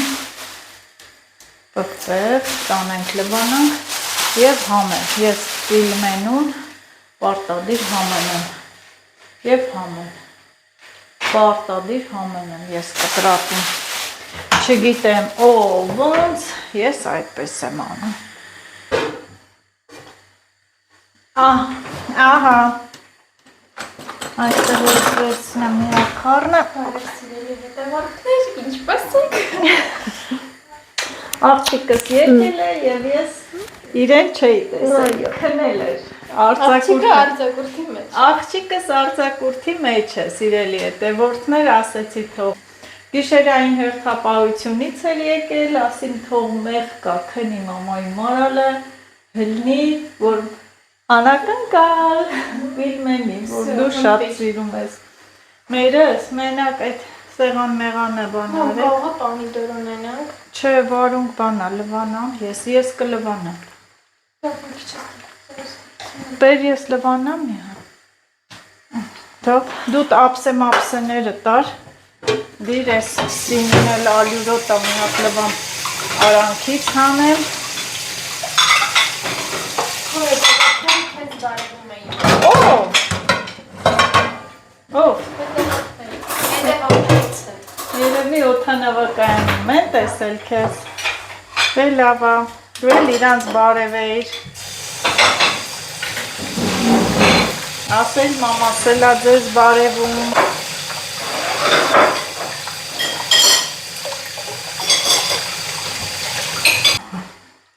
պղպեղ, տանենք լվանանք և համեմ, ես պիլմենուն պարտադիր համեմ եմ և համեմ, պարտադիր համեմ եմ ես կտրատում, չգիտեմ ով ոնց, ես այդպես եմ անում, ահա, այստեղ ես վերցնեմ մի ակարնը, սիրելի հետևորդներ, ինչպես եք։ աղջիկս եկել է և ես իրեն չէի տեսել, քնել էր, աղջիկս արձակուրդի մեջ է, սիրելի հետևորդներ, ասեցի թող, գիշերային հերթապահությունից էլ եկել, ասին թող մեղ կա, քնի մամայի մարալը, հլնի, որ անակնկալ, վիլմենի, որ դու շատ սիրում ես, մերս, մենակ այդ սեղան մեղանը բանար է, Գողը պամիդոր ունենանք, չէ, վարունգ բանա, լվանամ, ես կլվանամ, բեր ես լվանամ մի հա, դուտ ապսեները տար, դիր ես սինին էլ ալյուրոտա մի հատ լվամ արանքից հանեմ, ով, երևի օթան նվկայանում են, տեսել քեզ։ Դե լավ է, դու էլ իրանց բարևեիր։ Ասել մամասել ա ձեզ բարևում։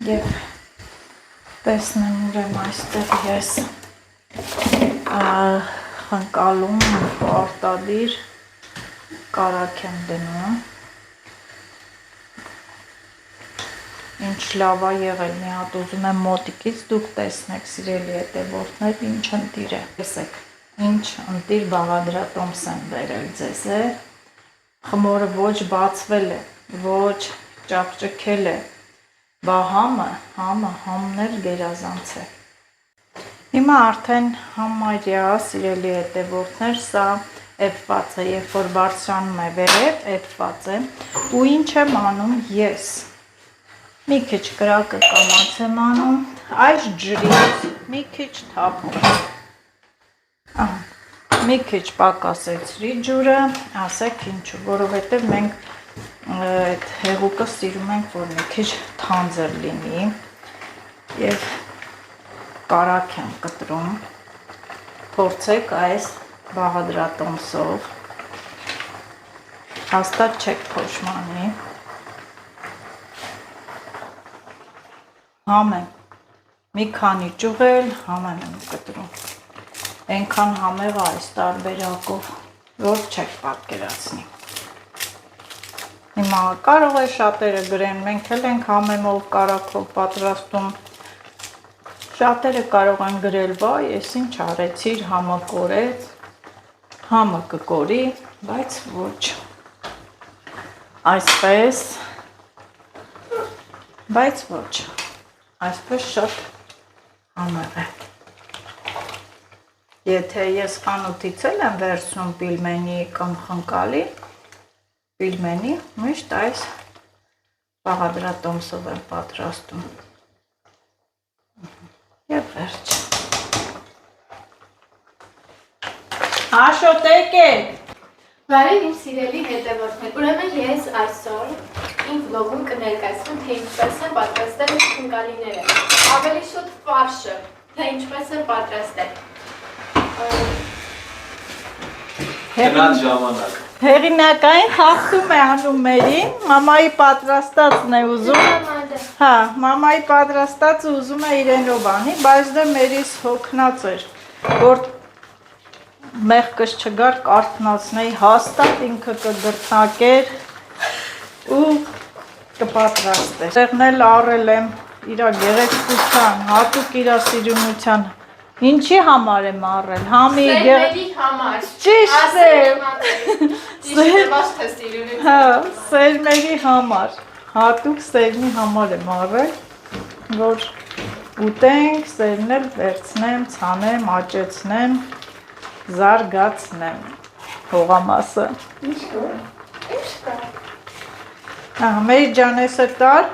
Եվ տեսնեմ ուրեմ այստեղ ես խնկալում արտադիր կարակ եմ դնում։ Ինչ լավ է եղել, մի հատ ուզում եմ մոտիկից դուք տեսնեք, սիրելի հետևորդներ, ինչ ընտիր է։ Տեսեք, ինչ ընտիր բաղադրատոմս եմ բերել ձեզ է։ Խմորը ոչ բացվել է, ոչ ճապճկել է, բա համն էլ գերազանց է։ Հիմա արդեն համարյա սիրելի հետևորդներ, սա էփված է, երբ որ բարձրանում է վերև, էփված է, ու ինչ եմ անում ես։ Մի քիչ կրակը կամաց եմ անում, այս ջրից մի քիչ թափում։ Մի քիչ պակասեցրի ջուրը, ասեք ինչու, որովհետև մենք այդ հեղուկը սիրում ենք, որ մի քիչ թանձր լինի եւ կարակ եմ կտրում, փորձեք այս բաղադրատոմսով, հաստատ չեք փոշմանի, համ եմ, մի քանի ճուղել, համ եմ կտրում, ենքան համեղ այս տարբերակով, որ չեք պատկերացնի։ Հիմա կարող է շատերը գրեն, մենք էլ ենք համեմով կարակով պատրաստում, շատերը կարող են գրել, վայ, ես ինչ արեցիր, համը կորեց, համը կկորի, բայց ոչ, այսպես, բայց ոչ, այսպես շատ համեղ է։ Եթե ես խանութից էլ եմ վերցնում պիլմենի կամ խնկալի, պիլմենի, միշտ այս բաղադրատոմսով եմ պատրաստում։ Եվ վերջ։ Աշոտ եկեք։ Բարև իմ սիրելի հետևորդներ, ուրեմն ես այսօր իմ վլոգում կներկայացնեմ, թե ինչպես եմ պատրաստել խնկալիները, ավելի շուտ ֆարշը, թե ինչպես եմ պատրաստել։ Գնաց ժամանակ։ Հեղինակային խախտում է անումերին, մամայի պատրաստածն է ուզում, հա, մամայի պատրաստածը ուզում է իրենով անի, բայց դե մերիս հոգնած էր, որ մեղկս չգար կարթնացնեի, հաստատ ինքը կգրթնակեր ու կպատրաստեր։ Տեղնել առել եմ իրա գեղեցկության, հատուկ իրա սիրունության, ինչի համար եմ առել, համի Սերմերի համար։ Ճիշտ է։ Ճիշտ թե սիրունություն։ Հա, սերմերի համար, հատուկ սերմի համար եմ առել, որ ուտենք, սերմն էլ վերցնեմ, ցանեմ, աճեցնեմ, զարգացնեմ հողամասը։ Ինչ կա։ Ահա, մեր ջանեսը տար։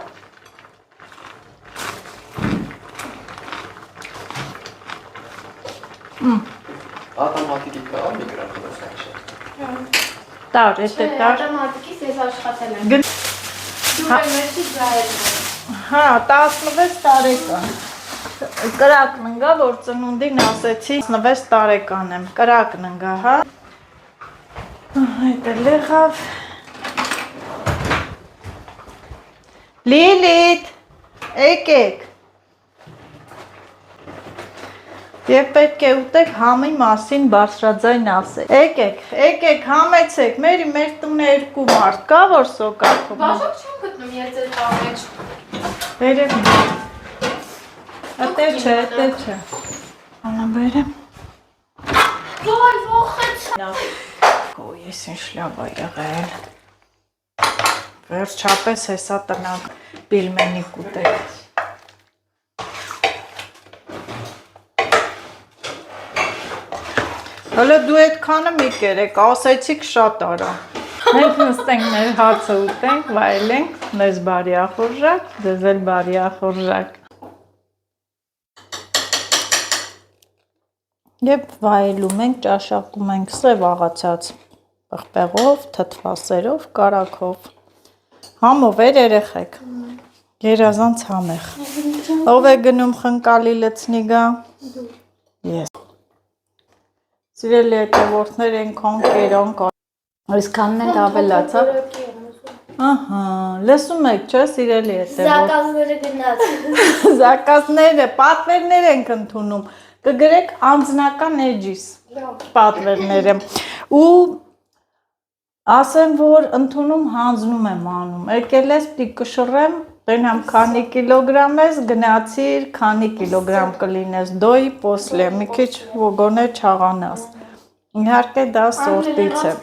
Ատոմատիկի կա միկրոֆոնը։ Տար, եթե տար։ Ատոմատիկից ես աշխատել եմ։ Գն- Դու մերսի ձայերն։ Հա, 16 տարեկան։ Կրակն ընկա, որ ծնունդին ասեցի 16 տարեկան եմ, կրակն ընկա, հա։ Այդ էլ եղավ։ Լիլիթ, եկեք։ Եվ պետք է ուտեք համի մասին բարձրաձայն ասեք։ Եկեք, համեցեք, մեր տունը 2 մարդ կա, որ սոկակում։ Բաժակ չեմ գտնում ես այդ տան մեջ։ Վերև։ Ատե չէ։ Անա բերեմ։ Ոյ, ողջ։ Օ, ես ինչ լավ է եղել։ Վերջապես հեսա տնակ պիլմենի կուտեք։ Հələ դու այդքանը մի կերեք, ասեցիք շատ արա։ Մենք նստենք մեր հացը ուտենք, վայելենք, մեզ բարի ախորժակ, ձեզ էլ բարի ախորժակ։ Եվ վայելում ենք, ճաշակում ենք սև աղացած պղպեղով, թթվասերով, կարակով։ Համով էր երեխեք։ Երազանց համեղ։ Ով է գնում խնկալի լցնի գա։ Ես։ Սիրելի հետևորդներ ենքան կերան կա։ Այսքանն էլ ավելացա։ Ահա, լսում եք, չէ, սիրելի հետևորդ։ Զակազները գնաց։ Զակազները, պատվերներ ենք ընդունում։ Կգրեք անձնական էջիս պատվերները։ Ու ասեմ, որ ընդունում հանձնում եմ անում։ Եկել ես պիտի կշռեմ, տենամ քանի կիլոգրամ ես, գնացիր, քանի կիլոգրամ կլինես, դոյի պոսլե, մի քիչ ոգոնե չաղանաս։ Իհարկե դա սորտից է։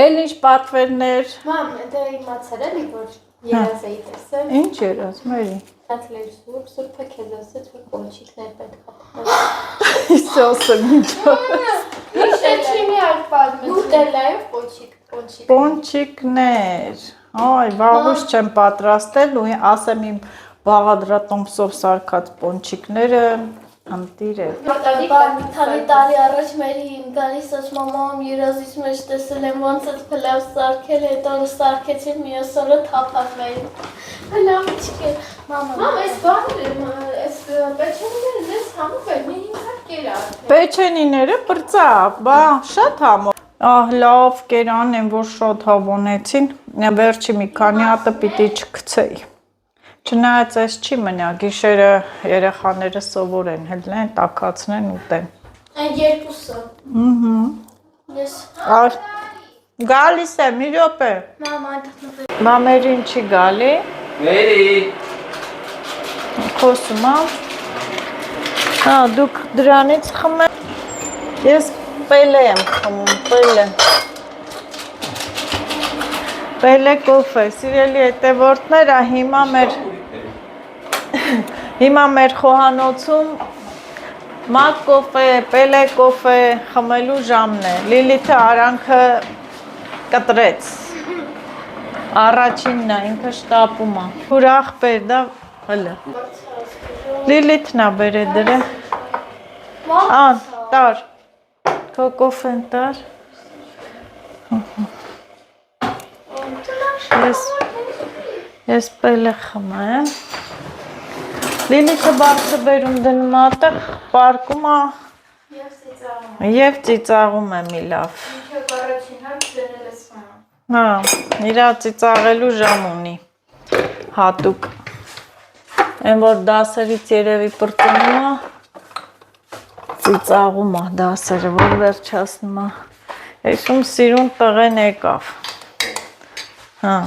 Էլ ինչ պատվերներ։ Մամ, դա իմացար էլի, որ երազ էի տեսել։ Ինչ երազ, մերի։ Նացել էր սուրբը քեզ ասեց, որ պոնչիկներ պետք է։ Իսոսը միջով։ Միշտ չի մի այլ պատմություն։ Նուտելայով պոնչիկ։ Պոնչիկներ։ Այ, վաղուց չեմ պատրաստել ու ասեմ իմ բաղադրատոմսով սարքած պոնչիկները ընտիր է։ Քանի տարի առաջ մերի գալիս ասում մամամ երազից մեջ տեսել եմ ոնց է փլավ սարքել, հետո սարքեցին մյուս օրը թափակվեին։ Փլավ չկե։ Մամ, այս բանը, այս պեչենիները դες համով էր, մի 500 կերա։ Պեչենիները բրծավ, բա շատ համով։ Ահ, լավ կերան են, որ շատ հավոնեցին, վերջի մի քանի հատը պիտի չգցեի։ Չնայած այս չի մնա, գիշերը երեխաները սովոր են, հելնեն, տաքացնեն ուտեն։ Այն երկուսը։ Ես Գալիս է, մի րոպե։ մամա դեռ Մամերին չի գալի, Մերի։ խոսում եմ։ Հա, դուք դրանից խմեք։ Ես պելե եմ խմում, պելե։ Պելե կոֆե, սիրելի հետևորդներ, հիմա մեր խոհանոցում մակ կոֆե, պելե կոֆե խմելու ժամն է։ Լիլիթը արանքը կտրեց։ Առաջինն է, ինքը շտապում է։ Ուրախ բեր, դա հլը։ Լիլիթն է բեր է դրե։ Ան, տար։ Քո կոֆեն տար։ Ես պելը խմեմ։ Լիլիթը բարձը բերում դնում ատեղ, պարկում է և ծիծաղում է մի լավ։ Հա, իրա ծիծաղելու ժամ ունի, հատուկ։ Են որ դասերից երևի պրծնում է, ծիծաղում է դասերը, որ վերջասնում է։ Այսում սիրուն տղեն եկավ։ Հա։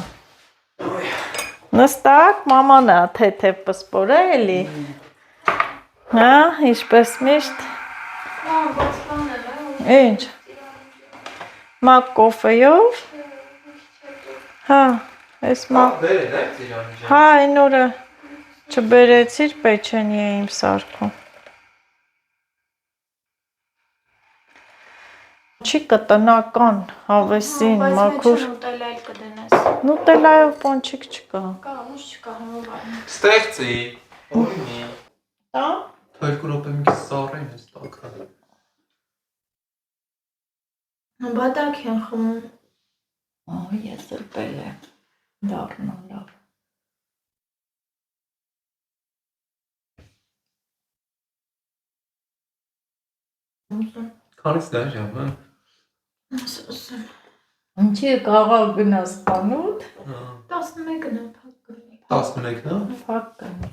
Նստակ, մաման է թեթև պսպորը էլի։ Հա, ինչպես միշտ։ Ինչ։ Մակ կոֆեյով։ Հա, այս մակ։ Բերել եք ծիրանի ջան։ Հա, այն օրը չբերեցիր պեչենի է իմ սարքում։ Չի կտնական, հավեսին, մաքուր։ Նուտելայել կդնես։ Նուտելայով պոնչիկ չկա։ Կա, ոնց չկա համով։ Ստեղծի։ Օրինի։ Տա։ Թերք րոպե մի քիչ սառեն էս տակը։ Բադակ են խմում։ Ահա ես էլ պել եմ։ Դառնա լավ։ Քանից դա ժամը։ Ինչի կաղալ գնաս խանութ։ 11-ն է փակ կլինի։ 11-ն է։ Փակ կնի։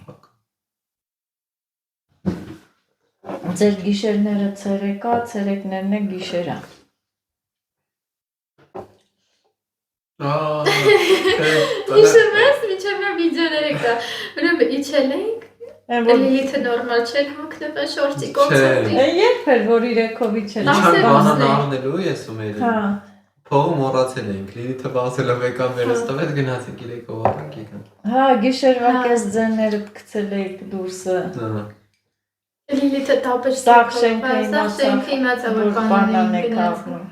Ձեր գիշերները ցերեկա, ցերեկներն է գիշերա։ Հիշում ես, միջև մեր վիդեոները կա։ Ուրեմն իջել ենք, Լիլիթը նորմալ չէր հագնվել շորտի կոնցերտի։ Երբ էր որ իրեքովի չէր։ Դասեր Բանան առնելու ես ու մերի։ Հա։ Փողը մոռացել ենք։ Լիլիթը բացելով եկավ վերս տվեց գնացինք իրեքով առանք եկան։ Հա, գիշերվա կես ձեններդ գցել էիք դուրսը։ Հա։ Լիլիթը տապեր Սաղ շենքը շենքը իմացա որ բանան է կաղնում։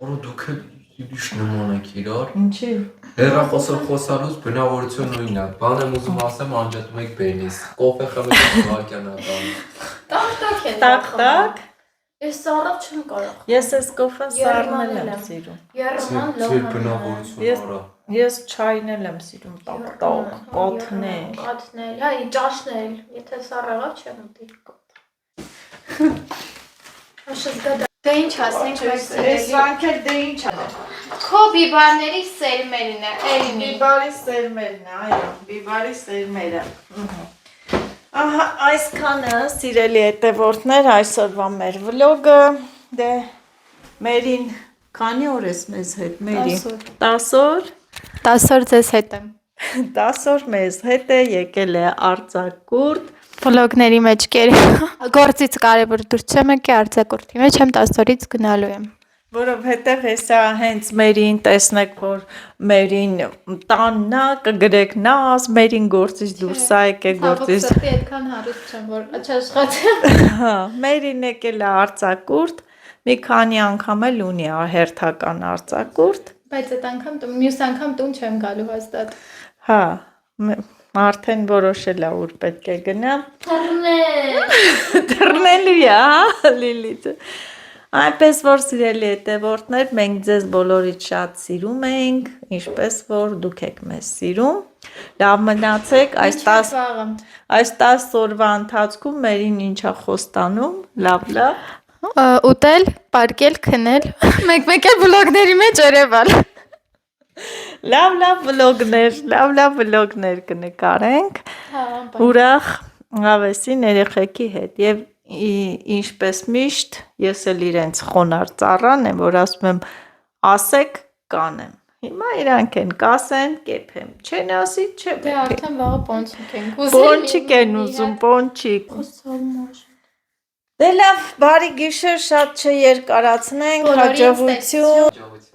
Որո դուք ուրիշ նման եք իրար։ Ինչի։ Հեռախոսով խոսալուց բնավորություն նույնն է։ Բան եմ ուզում ասեմ, անջատում եք բենիս։ Կոֆե խմեք վարքյան ատան։ տակ են Տակ-տակ։ Ես սառը չեմ կարող։ Ես այս կոֆեն սառնել Եռմանել եմ եմ։ սիրում։ Երման Ձեր լոհան։ բնավորությունը Ես- արա։ Ես չայնել եմ սիրում տակ, կոթնել։ Կոթնել, հա, ճաշնել։ Եթե սառը եղավ չեմ ուտի։ Աշզգա Դե ինչ ասենք, մեր սիրելի։ վանքեր դե ինչ է։ Քո բիբարների սերմերն է, Էլինի։ Բիբարի սերմերն է, այո, բիբարի սերմերը։ Ահա, այսքանը սիրելի հետևորդներ, այսօրվա մեր վլոգը, դե Մերին քանի օր ես մեզ հետ, Մերի։ 10 օր։ 10 օր ձեզ հետ եմ։ 10 օր մեզ հետ է եկել է արձակուրդ։ Վլոգների մեջ գործից կարևոր դուրս չեմ եկել արձակուրդի մեջ, եմ 10 օրից գնալու եմ։ Որովհետև հեսա հենց Մերին տեսնեք, որ Մերին տաննա, կգրեք նազ, Մերին գործից դուրս է եկել գործից։ Սրտի այդքան հարուստ չեմ, որ չաշխատեմ։ Հա, Մերին եկել է արձակուրդ, մի քանի անգամ էլ ունի հերթական արձակուրդ։ Բայց այդ անգամ մյուս անգամ տուն չեմ գալու հաստատ։ Հա, արդեն որոշել է ուր պետք է գնա։ Դռնելու է, հա, Լիլիթը։ Այնպես որ սիրելի հետևորդներ, մենք ձեզ բոլորից շատ սիրում ենք, ինչպես որ դուք եք մեզ սիրում։ Լավ մնացեք, այս 10 օրվա ընթացքում Մերին ինչա խոստանում, լավ։ Ուտել, պարկել, քնել, մեկ-մեկ էլ վլոգների մեջ երևալ։ Լավ վլոգներ կնկարենք, Հա, ուրախ հավեսին երեխեքի հետ եւ ինչպես միշտ ես էլ իրենց խոնար ծառան եմ, որ ասում եմ ասեք կանեմ։ Հիմա իրանք են կասեն, կեփեմ։ Չեն ասի, չեմ։ դե արդեն վաղը պոնչիկ ենք ուզում։ Պոնչիկ են ուզում, պոնչիկ։ Դե լավ, բարի գիշեր, շատ չերկարացնենք, հաջողություն։